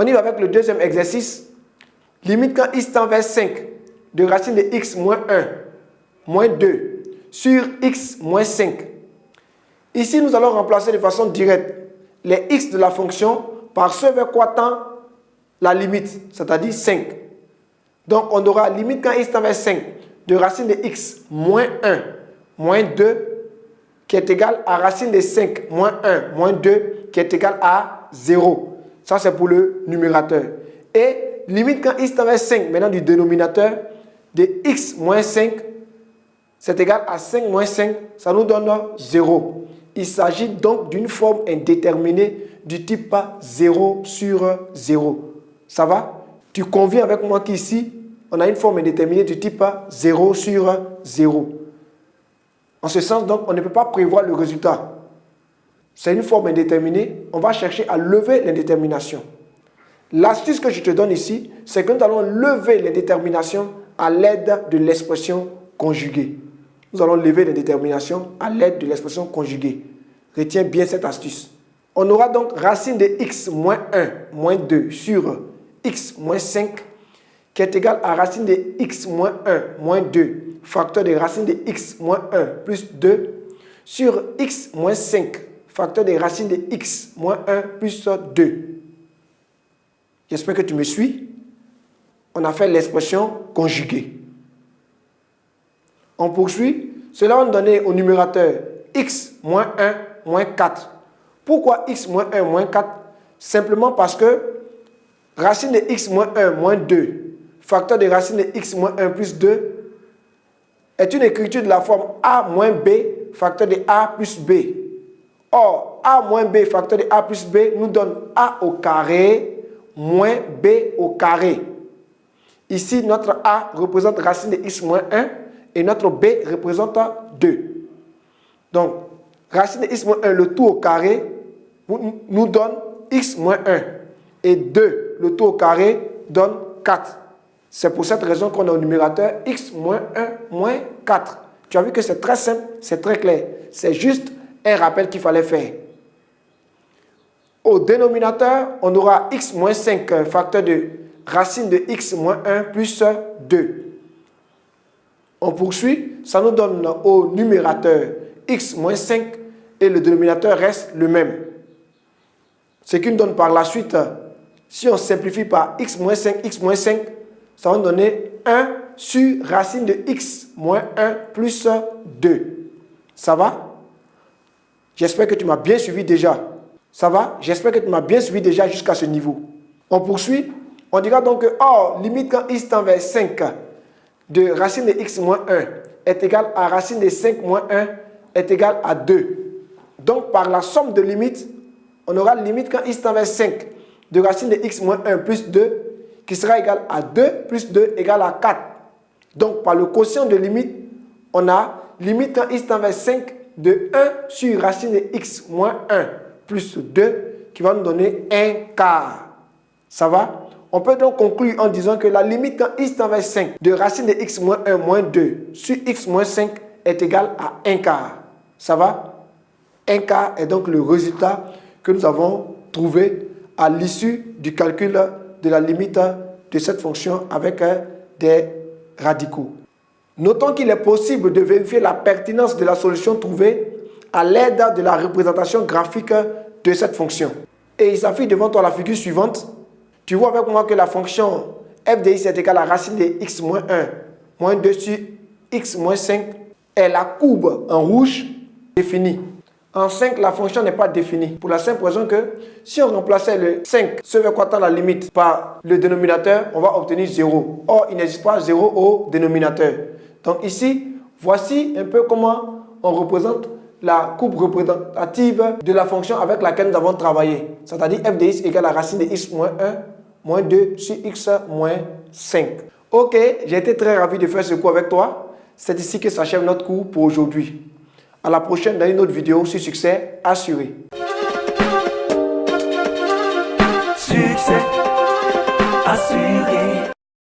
On y va avec le deuxième exercice. Limite quand x tend vers 5 de racine de x moins 1 moins 2 sur x moins 5. Ici, nous allons remplacer de façon directe les x de la fonction par ce vers quoi tend la limite, c'est-à-dire 5. Donc, on aura limite quand x tend vers 5 de racine de x moins 1 moins 2 qui est égal à racine de 5 moins 1 moins 2 qui est égal à 0. Ça, c'est pour le numérateur. Et limite quand x tend vers 5, maintenant du dénominateur, de x moins 5, c'est égal à 5 moins 5, ça nous donne 0. Il s'agit donc d'une forme indéterminée du type 0 sur 0. Ça va? Tu conviens avec moi qu'ici, on a une forme indéterminée du type 0 sur 0. En ce sens, donc, on ne peut pas prévoir le résultat. C'est une forme indéterminée. On va chercher à lever l'indétermination. L'astuce que je te donne ici, c'est que nous allons lever l'indétermination à l'aide de l'expression conjuguée. Nous allons lever l'indétermination à l'aide de l'expression conjuguée. Retiens bien cette astuce. On aura donc racine de x moins 1 moins 2 sur x moins 5 qui est égal à racine de x moins 1 moins 2 facteur de racine de x moins 1 plus 2 sur x moins 5 facteur de racine de x moins 1 plus 2. J'espère que tu me suis. On a fait l'expression conjuguée. On poursuit. Cela va nous donner au numérateur x moins 1 moins 4. Pourquoi x moins 1 moins 4? Simplement parce que racine de x moins 1 moins 2 facteur de racine de x moins 1 plus 2 est une écriture de la forme a moins b facteur de a plus b. Or, a moins b facteur de a plus b nous donne a au carré moins b au carré. Ici, notre a représente racine de x moins 1 et notre b représente 2. Donc, racine de x moins 1, le tout au carré, nous donne x moins 1. Et 2, le tout au carré, donne 4. C'est pour cette raison qu'on a au numérateur x moins 1 moins 4. Tu as vu que c'est très simple, c'est très clair. C'est juste un rappel qu'il fallait faire. Au dénominateur, on aura x moins 5 facteur de racine de x moins 1 plus 2. On poursuit, ça nous donne au numérateur x moins 5 et le dénominateur reste le même. Ce qui nous donne par la suite, si on simplifie par x moins 5, ça va nous donner 1 sur racine de x moins 1 plus 2. Ça va? J'espère que tu m'as bien suivi déjà. Ça va? J'espère que tu m'as bien suivi déjà jusqu'à ce niveau. On poursuit. On dira donc que, or, limite quand x tend vers 5 de racine de x moins 1 est égal à racine de 5 moins 1 est égal à 2. Donc, par la somme de limites, on aura limite quand x tend vers 5 de racine de x moins 1 plus 2 qui sera égal à 2 plus 2 égale à 4. Donc, par le quotient de limite, on a limite quand x tend vers 5 de 1 sur racine de x moins 1 plus 2 qui va nous donner 1 quart. Ça va? On peut donc conclure en disant que la limite quand x tend vers 5 de racine de x moins 1 moins 2 sur x moins 5 est égale à 1 quart. Ça va? 1 quart est donc le résultat que nous avons trouvé à l'issue du calcul de la limite de cette fonction avec des radicaux. Notons qu'il est possible de vérifier la pertinence de la solution trouvée à l'aide de la représentation graphique de cette fonction. Et il s'affiche devant toi la figure suivante. Tu vois avec moi que la fonction f de x est égale à racine de x moins 1 moins 2 sur x moins 5 est la courbe en rouge définie. En 5, la fonction n'est pas définie. Pour la simple raison que si on remplaçait le 5, ce vers quoi tend la limite, par le dénominateur, on va obtenir 0. Or, il n'existe pas 0 au dénominateur. Donc ici, voici un peu comment on représente la courbe représentative de la fonction avec laquelle nous avons travaillé. C'est-à-dire f de x égale à racine de x moins 1 moins 2 sur x moins 5. Ok, j'ai été très ravi de faire ce cours avec toi. C'est ici que s'achève notre cours pour aujourd'hui. À la prochaine dans une autre vidéo sur succès assuré. Succès assuré.